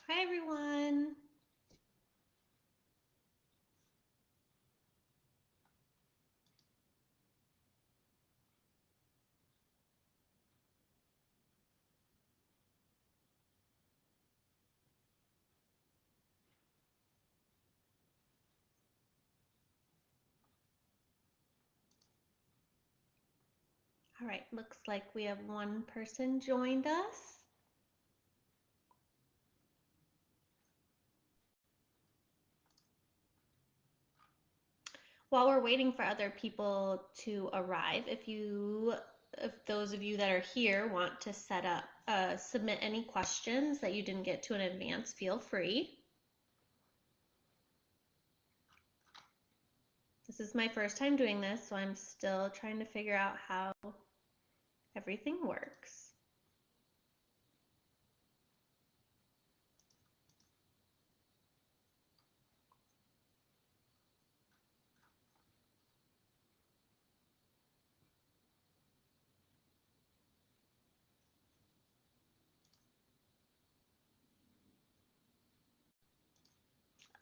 Hi, everyone. All right, looks like we have one person joined us. While we're waiting for other people to arrive, if those of you that are here want to submit any questions that you didn't get to in advance, feel free. This is my first time doing this, so I'm still trying to figure out how everything works.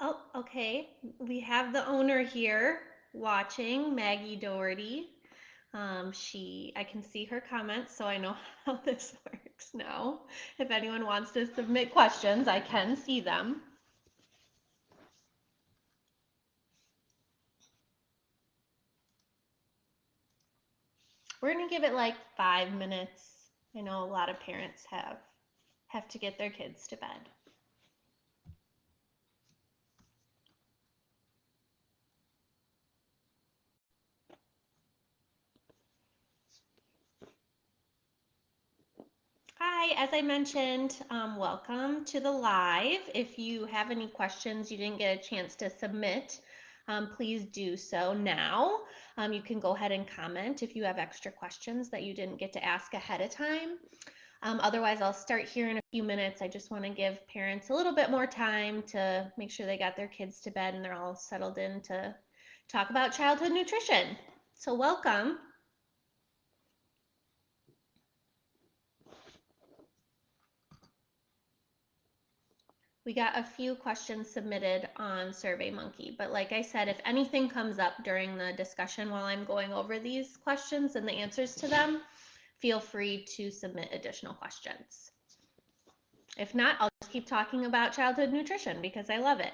Oh, okay. We have the owner here watching, Maggie Doherty. I can see her comments, so I know how this works now. If anyone wants to submit questions, I can see them. We're gonna give it like 5 minutes. I know a lot of parents have to get their kids to bed. Hi, as I mentioned, welcome to the live. If you have any questions you didn't get a chance to submit, please do so now. You can go ahead and comment if you have extra questions that you didn't get to ask ahead of time. Otherwise, I'll start here in a few minutes. I just want to give parents a little bit more time to make sure they got their kids to bed and they're all settled in to talk about childhood nutrition. So welcome. We got a few questions submitted on SurveyMonkey, but like I said, if anything comes up during the discussion while I'm going over these questions and the answers to them, feel free to submit additional questions. If not, I'll just keep talking about childhood nutrition because I love it.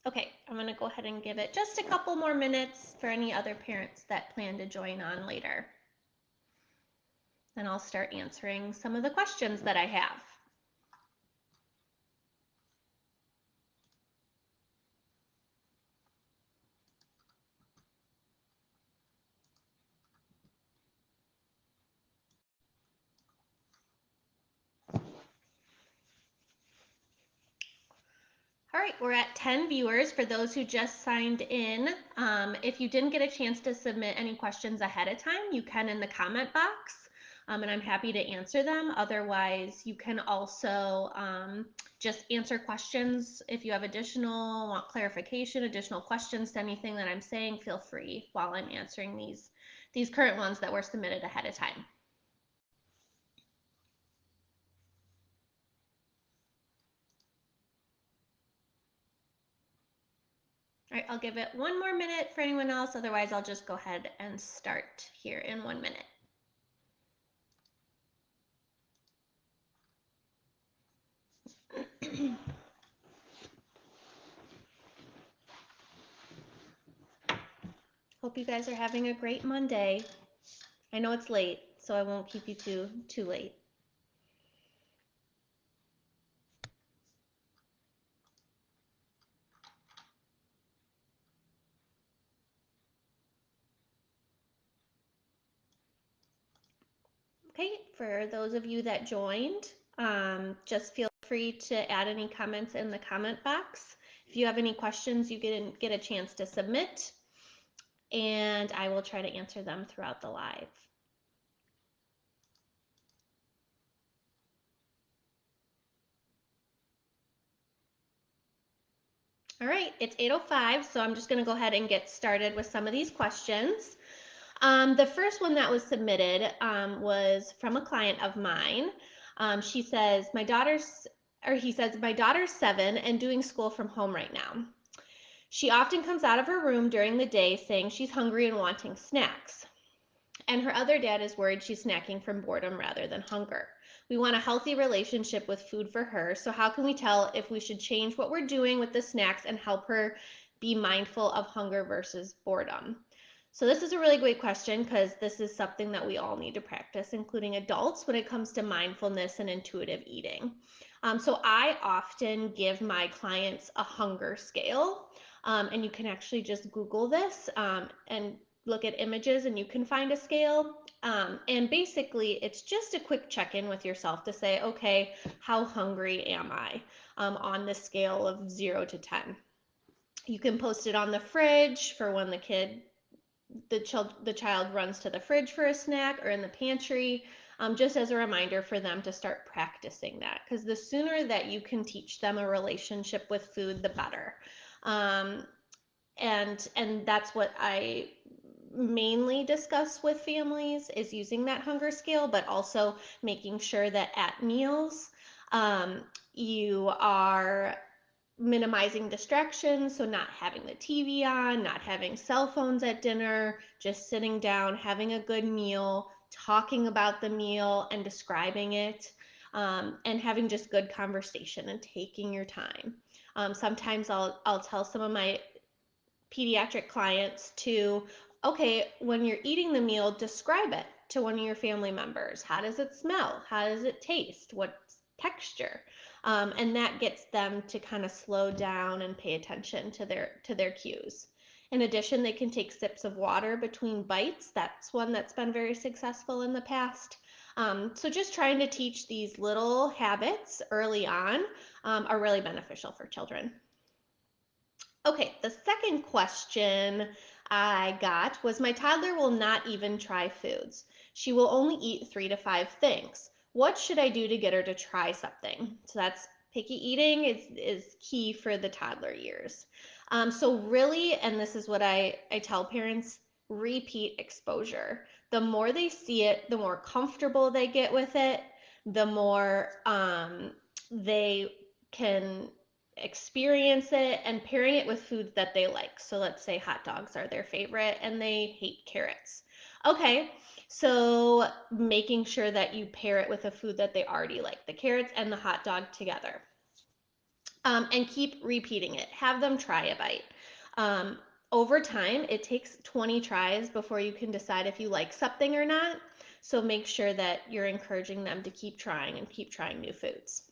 Okay, I'm gonna go ahead and give it just a couple more minutes for any other parents that plan to join on later. And I'll start answering some of the questions that I have. All right, we're at 10 viewers for those who just signed in. If you didn't get a chance to submit any questions ahead of time, you can in the comment box, and I'm happy to answer them. Otherwise, you can also just answer questions. If you have want clarification, additional questions to anything that I'm saying, feel free while I'm answering these current ones that were submitted ahead of time. All right, I'll give it one more minute for anyone else. Otherwise, I'll just go ahead and start here in 1 minute. Hope you guys are having a great Monday. I know it's late, so I won't keep you too late. Okay, for those of you that joined, just feel free to add any comments in the comment box. If you have any questions you didn't get a chance to submit, and I will try to answer them throughout the live. All right, it's 8:05, so I'm just going to go ahead and get started with some of these questions. The first one that was submitted was from a client of mine. She says, he says, my daughter's 7 and doing school from home right now. She often comes out of her room during the day saying she's hungry and wanting snacks. And her other dad is worried she's snacking from boredom rather than hunger. We want a healthy relationship with food for her, so how can we tell if we should change what we're doing with the snacks and help her be mindful of hunger versus boredom? So this is a really great question because this is something that we all need to practice, including adults, when it comes to mindfulness and intuitive eating. So I often give my clients a hunger scale, and you can actually just Google this and look at images and you can find a scale. And basically, it's just a quick check-in with yourself to say, okay, how hungry am I on the scale of 0 to 10? You can post it on the fridge for when the child runs to the fridge for a snack, or in the pantry, just as a reminder for them to start practicing that. Because the sooner that you can teach them a relationship with food, the better. And that's what I mainly discuss with families, is using that hunger scale, but also making sure that at meals you are minimizing distractions, so not having the TV on, not having cell phones at dinner, just sitting down, having a good meal, talking about the meal and describing it, and having just good conversation and taking your time. Sometimes I'll tell some of my pediatric clients to, okay, when you're eating the meal, describe it to one of your family members. How does it smell? How does it taste? What texture? And that gets them to kind of slow down and pay attention to their cues. In addition, they can take sips of water between bites. That's one that's been very successful in the past. So just trying to teach these little habits early on are really beneficial for children. Okay, the second question I got was, my toddler will not even try foods. She will only eat 3 to 5 things. What should I do to get her to try something? So that's picky eating is key for the toddler years. So really, and this is what I tell parents, repeat exposure. The more they see it, the more comfortable they get with it, the more they can experience it, and pairing it with foods that they like. So let's say hot dogs are their favorite and they hate carrots. Okay, so making sure that you pair it with a food that they already like, the carrots and the hot dog together. And keep repeating it. Have them try a bite. Over time, it takes 20 tries before you can decide if you like something or not. So make sure that you're encouraging them to keep trying and keep trying new foods.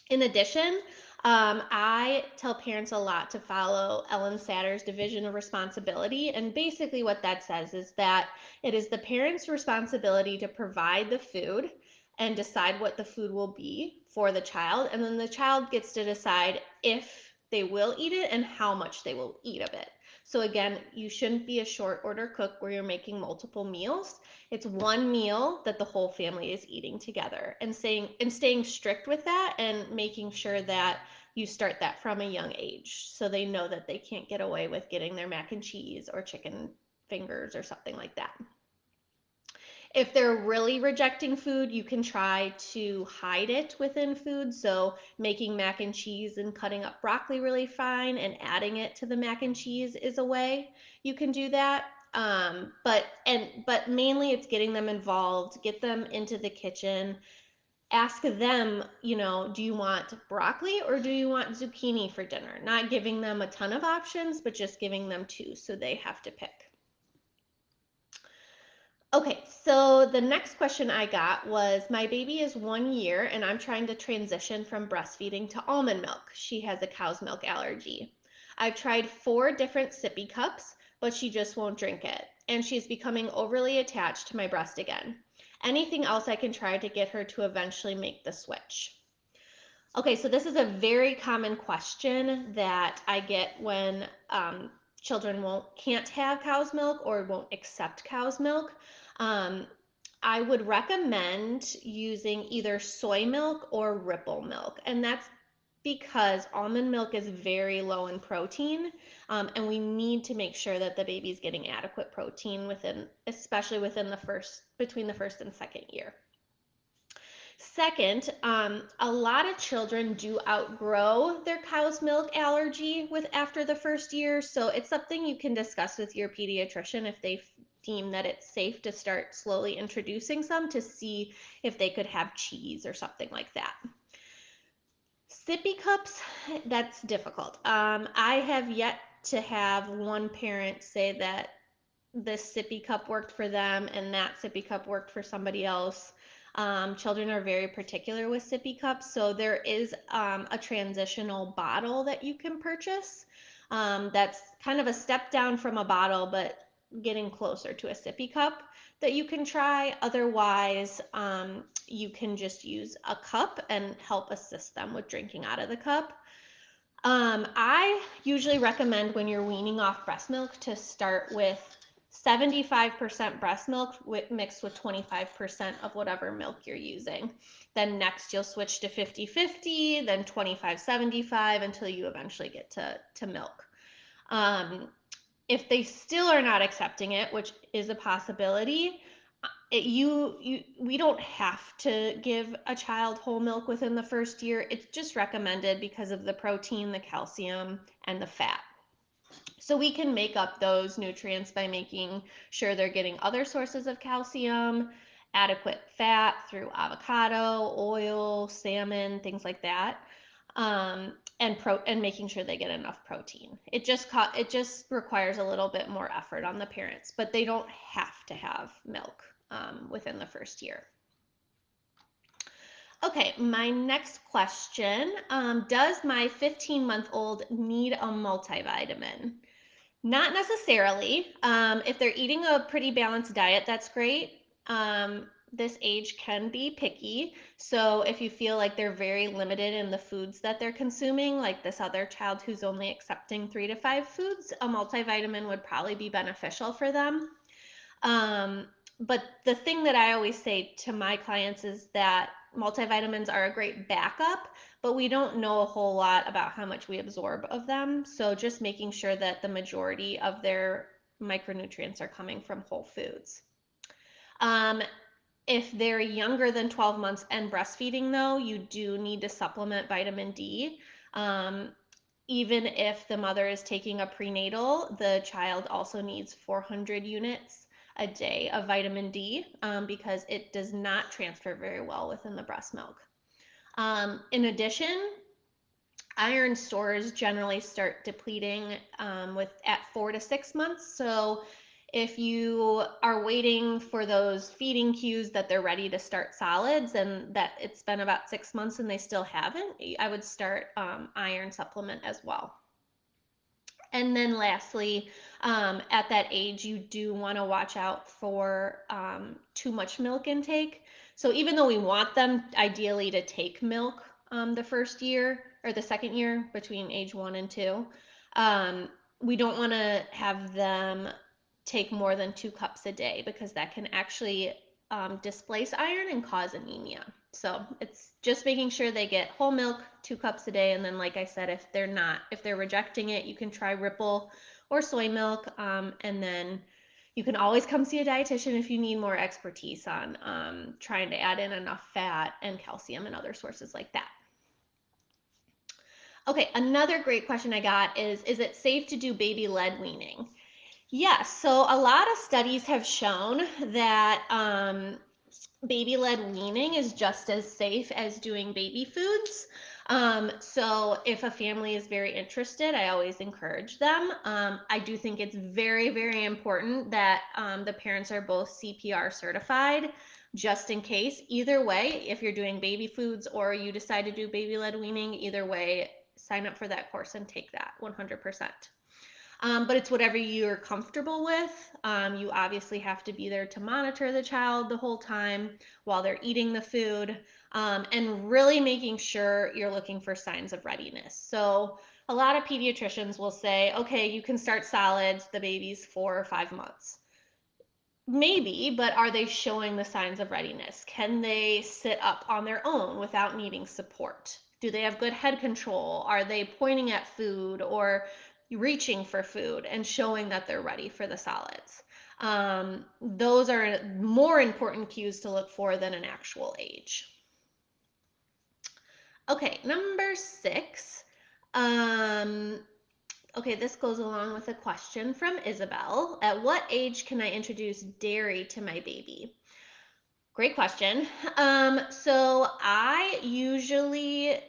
In addition, I tell parents a lot to follow Ellen Satter's division of responsibility. And basically what that says is that it is the parent's responsibility to provide the food and decide what the food will be for the child. And then the child gets to decide if they will eat it and how much they will eat of it. So again, you shouldn't be a short order cook where you're making multiple meals. It's one meal that the whole family is eating together, and staying strict with that and making sure that you start that from a young age so they know that they can't get away with getting their mac and cheese or chicken fingers or something like that. If they're really rejecting food, you can try to hide it within food. So making mac and cheese and cutting up broccoli really fine and adding it to the mac and cheese is a way you can do that. But mainly it's getting them involved, get them into the kitchen, ask them, do you want broccoli or do you want zucchini for dinner? Not giving them a ton of options, but just giving them 2 so they have to pick. Okay, so the next question I got was, my baby is 1 year and I'm trying to transition from breastfeeding to almond milk. She has a cow's milk allergy. I've tried 4 different sippy cups, but she just won't drink it. And she's becoming overly attached to my breast again. Anything else I can try to get her to eventually make the switch? Okay, so this is a very common question that I get when children can't have cow's milk or won't accept cow's milk. I would recommend using either soy milk or Ripple milk, and that's because almond milk is very low in protein, and we need to make sure that the baby's getting adequate protein especially between the first and second year. Second, a lot of children do outgrow their cow's milk allergy after the first year, so it's something you can discuss with your pediatrician if they deem that it's safe to start slowly introducing some to see if they could have cheese or something like that. Sippy cups, that's difficult. I have yet to have one parent say that this sippy cup worked for them and that sippy cup worked for somebody else. Children are very particular with sippy cups, so there is a transitional bottle that you can purchase. That's kind of a step down from a bottle, but getting closer to a sippy cup that you can try. Otherwise, you can just use a cup and help assist them with drinking out of the cup. I usually recommend when you're weaning off breast milk to start with 75% breast milk mixed with 25% of whatever milk you're using. Then next you'll switch to 50-50, then 25-75 until you eventually get to milk. If they still are not accepting it, which is a possibility, we don't have to give a child whole milk within the first year. It's just recommended because of the protein, the calcium, and the fat. So we can make up those nutrients by making sure they're getting other sources of calcium, adequate fat through avocado, oil, salmon, things like that, and making sure they get enough protein. It just requires a little bit more effort on the parents, but they don't have to have milk within the first year. Okay, my next question, does my 15-month-old need a multivitamin? Not necessarily. If they're eating a pretty balanced diet, that's great. This age can be picky. So if you feel like they're very limited in the foods that they're consuming, like this other child who's only accepting 3 to 5 foods, a multivitamin would probably be beneficial for them. But the thing that I always say to my clients is that multivitamins are a great backup, but we don't know a whole lot about how much we absorb of them. So just making sure that the majority of their micronutrients are coming from whole foods. If they're younger than 12 months and breastfeeding, though, you do need to supplement vitamin D. Even if the mother is taking a prenatal, the child also needs 400 units a day of vitamin D because it does not transfer very well within the breast milk. In addition, iron stores generally start depleting at 4 to 6 months. So if you are waiting for those feeding cues that they're ready to start solids and that it's been about 6 months and they still haven't, I would start iron supplement as well. And then lastly, at that age, you do want to watch out for too much milk intake. So even though we want them ideally to take milk the first year or the second year between age 1 and 2, we don't want to have them take more than 2 cups a day because that can actually displace iron and cause anemia. So it's just making sure they get whole milk, 2 cups a day, and then like I said, if they're rejecting it, you can try Ripple or soy milk, and then you can always come see a dietitian if you need more expertise on trying to add in enough fat and calcium and other sources like that. Okay, another great question I got is it safe to do baby-led weaning? Yes, so a lot of studies have shown that baby-led weaning is just as safe as doing baby foods. So if a family is very interested, I always encourage them. I do think it's very, very important that the parents are both CPR certified, just in case. Either way, if you're doing baby foods or you decide to do baby-led weaning, either way, sign up for that course and take that 100%. But it's whatever you're comfortable with. You obviously have to be there to monitor the child the whole time while they're eating the food, and really making sure you're looking for signs of readiness. So a lot of pediatricians will say, okay, you can start solids, the baby's 4 or 5 months. Maybe, but are they showing the signs of readiness? Can they sit up on their own without needing support? Do they have good head control? Are they pointing at food or reaching for food and showing that they're ready for the solids? Those are more important cues to look for than an actual age. Okay, number 6. Okay, this goes along with a question from Isabel. At what age can I introduce dairy to my baby? Great question. So I usually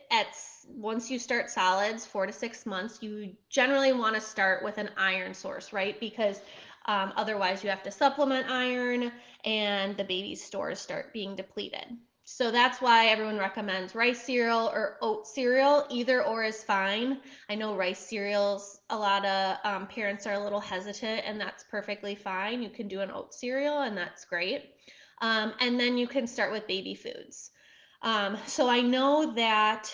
once you start solids, 4 to 6 months, you generally want to start with an iron source, right? Because otherwise you have to supplement iron and the baby's stores start being depleted. So that's why everyone recommends rice cereal or oat cereal. Either or is fine. I know rice cereals, a lot of parents are a little hesitant, and that's perfectly fine. You can do an oat cereal, and that's great. And then you can start with baby foods. So I know that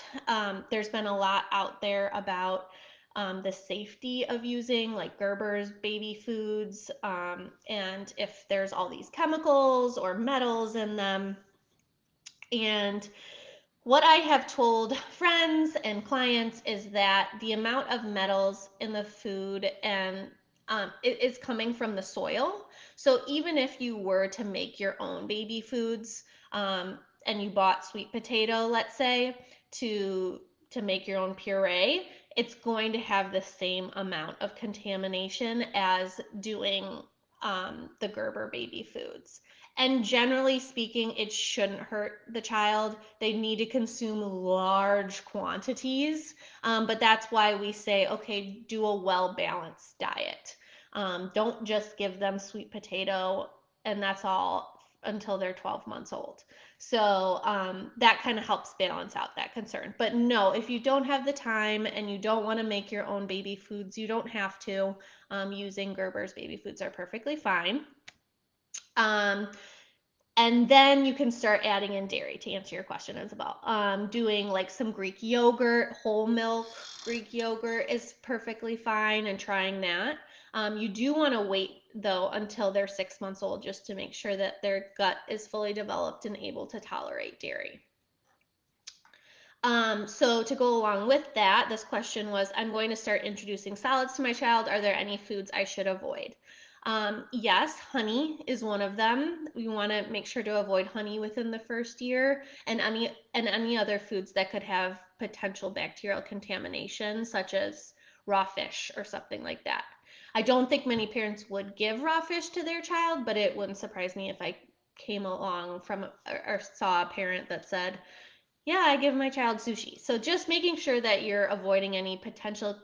there's been a lot out there about the safety of using like Gerber's baby foods, and if there's all these chemicals or metals in them. And what I have told friends and clients is that the amount of metals in the food and it is coming from the soil. So even if you were to make your own baby foods, and you bought sweet potato, let's say, to make your own puree, it's going to have the same amount of contamination as doing the Gerber baby foods. And generally speaking, it shouldn't hurt the child. They need to consume large quantities, but that's why we say, okay, do a well-balanced diet. Don't just give them sweet potato and that's all until they're 12 months old. So that kind of helps balance out that concern. But no, if you don't have the time and you don't want to make your own baby foods, you don't have to. Using Gerber's baby foods are perfectly fine. And then you can start adding in dairy to answer your question, Isabel. Doing like some Greek yogurt, whole milk Greek yogurt is perfectly fine, and trying that. You do want to wait though until they're 6 months old just to make sure that their gut is fully developed and able to tolerate dairy. So to go along with that, this question was, I'm going to start introducing solids to my child. Are there any foods I should avoid? Yes, honey is one of them. We want to make sure to avoid honey within the first year, and any other foods that could have potential bacterial contamination, such as raw fish or something like that. I don't think many parents would give raw fish to their child, but it wouldn't surprise me if I came along from or saw a parent that said, yeah, I give my child sushi. So just making sure that you're avoiding any potential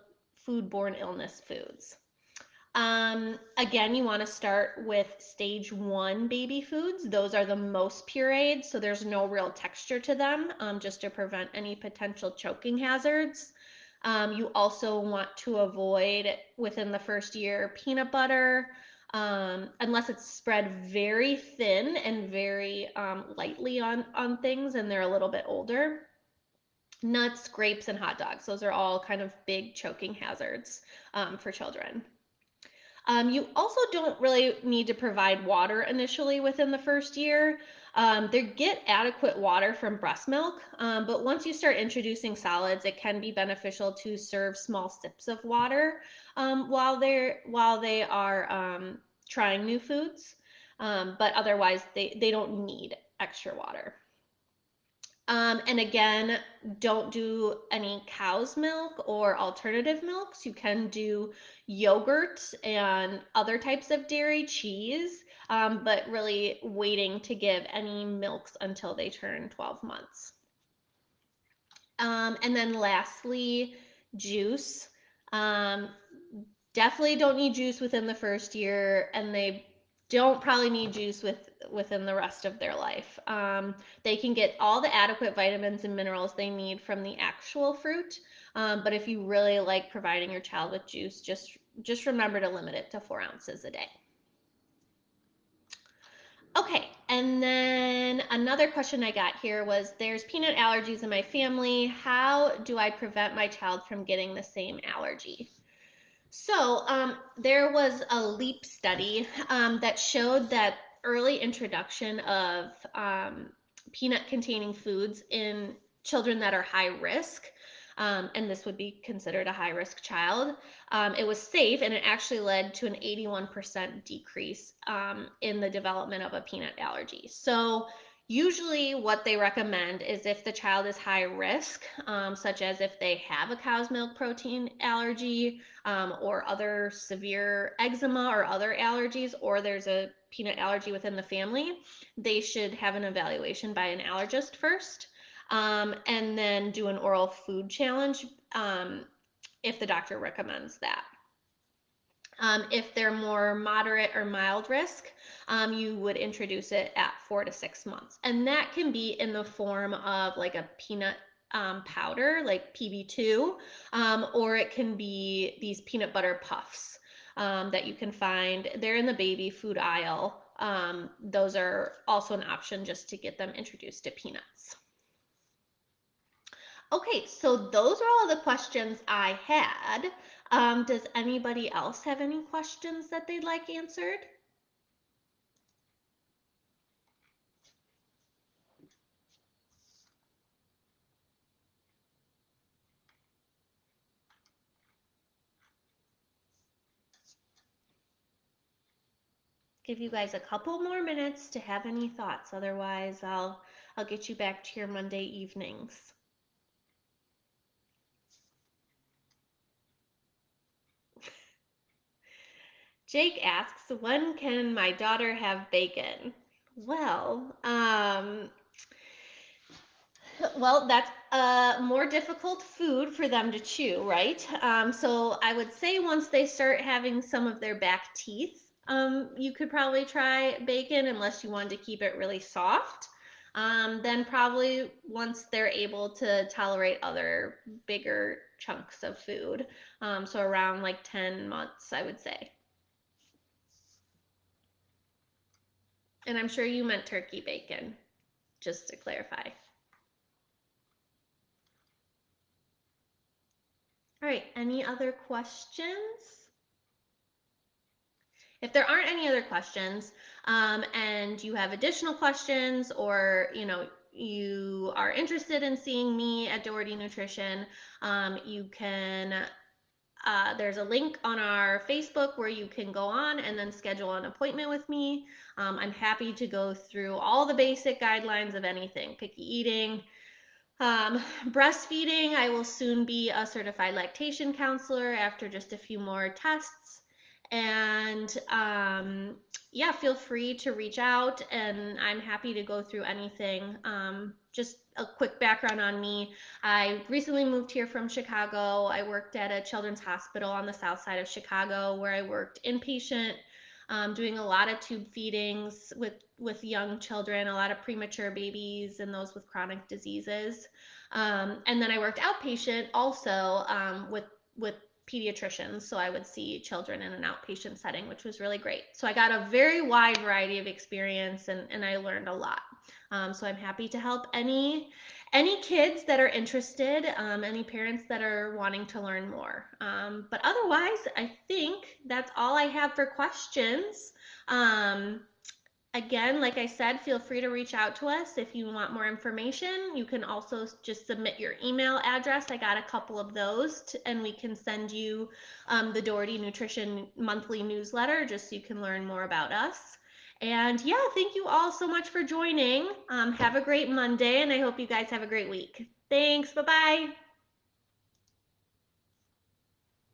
foodborne illness foods. Again, you want to start with stage 1 baby foods. Those are the most pureed, so there's no real texture to them, just to prevent any potential choking hazards. You also want to avoid, within the first year, peanut butter, unless it's spread very thin and very lightly on things and they're a little bit older. Nuts, grapes, and hot dogs. Those are all kind of big choking hazards for children. You also don't really need to provide water initially within the first year. They get adequate water from breast milk, but once you start introducing solids, it can be beneficial to serve small sips of water while they are trying new foods. But otherwise, they don't need extra water. And again, don't do any cow's milk or alternative milks. You can do yogurt and other types of dairy, cheese, but really waiting to give any milks until they turn 12 months. And then lastly, juice. Definitely don't need juice within the first year, and they don't probably need juice within the rest of their life. They can get all the adequate vitamins and minerals they need from the actual fruit, but if you really like providing your child with juice, just remember to limit it to 4 ounces a day. Okay, and then another question I got here was, there's peanut allergies in my family. How do I prevent my child from getting the same allergy? So there was a LEAP study that showed that early introduction of peanut-containing foods in children that are high risk, and this would be considered a high risk child, it was safe, and it actually led to an 81% decrease in the development of a peanut allergy. So usually what they recommend is if the child is high risk, such as if they have a cow's milk protein allergy, or other severe eczema or other allergies, or there's a peanut allergy within the family, they should have an evaluation by an allergist first, and then do an oral food challenge if the doctor recommends that. If they're more moderate or mild risk, you would introduce it at 4 to 6 months. And that can be in the form of like a peanut powder, like PB2, or it can be these peanut butter puffs that you can find. They're in the baby food aisle. Those are also an option just to get them introduced to peanuts. Okay, so those are all the questions I had. Does anybody else have any questions that they'd like answered? Give you guys a couple more minutes to have any thoughts. Otherwise, I'll get you back to your Monday evenings. Jake asks, when can my daughter have bacon? Well, that's a more difficult food for them to chew, right? So I would say once they start having some of their back teeth, you could probably try bacon unless you wanted to keep it really soft. Then probably once they're able to tolerate other bigger chunks of food. So around like 10 months, I would say. And I'm sure you meant turkey bacon, just to clarify. All right, any other questions? If there aren't any other questions, and you have additional questions, or you are interested in seeing me at Doherty Nutrition, you can. There's a link on our Facebook where you can go on and then schedule an appointment with me. I'm happy to go through all the basic guidelines of anything: picky eating, breastfeeding. I will soon be a certified lactation counselor after just a few more tests. And yeah, feel free to reach out, and I'm happy to go through anything. Just a quick background on me. I recently moved here from Chicago. I worked at a children's hospital on the south side of Chicago where I worked inpatient, doing a lot of tube feedings with young children, a lot of premature babies and those with chronic diseases. And then I worked outpatient also with pediatricians, so I would see children in an outpatient setting, which was really great. So I got a very wide variety of experience, and I learned a lot. So I'm happy to help any kids that are interested, any parents that are wanting to learn more. But otherwise, I think that's all I have for questions. Again, like I said, feel free to reach out to us if you want more information. You can also just submit your email address. I got a couple of those, and we can send you the Doherty Nutrition monthly newsletter just so you can learn more about us. And yeah, thank you all so much for joining. Have a great Monday, and I hope you guys have a great week. Thanks. Bye-bye.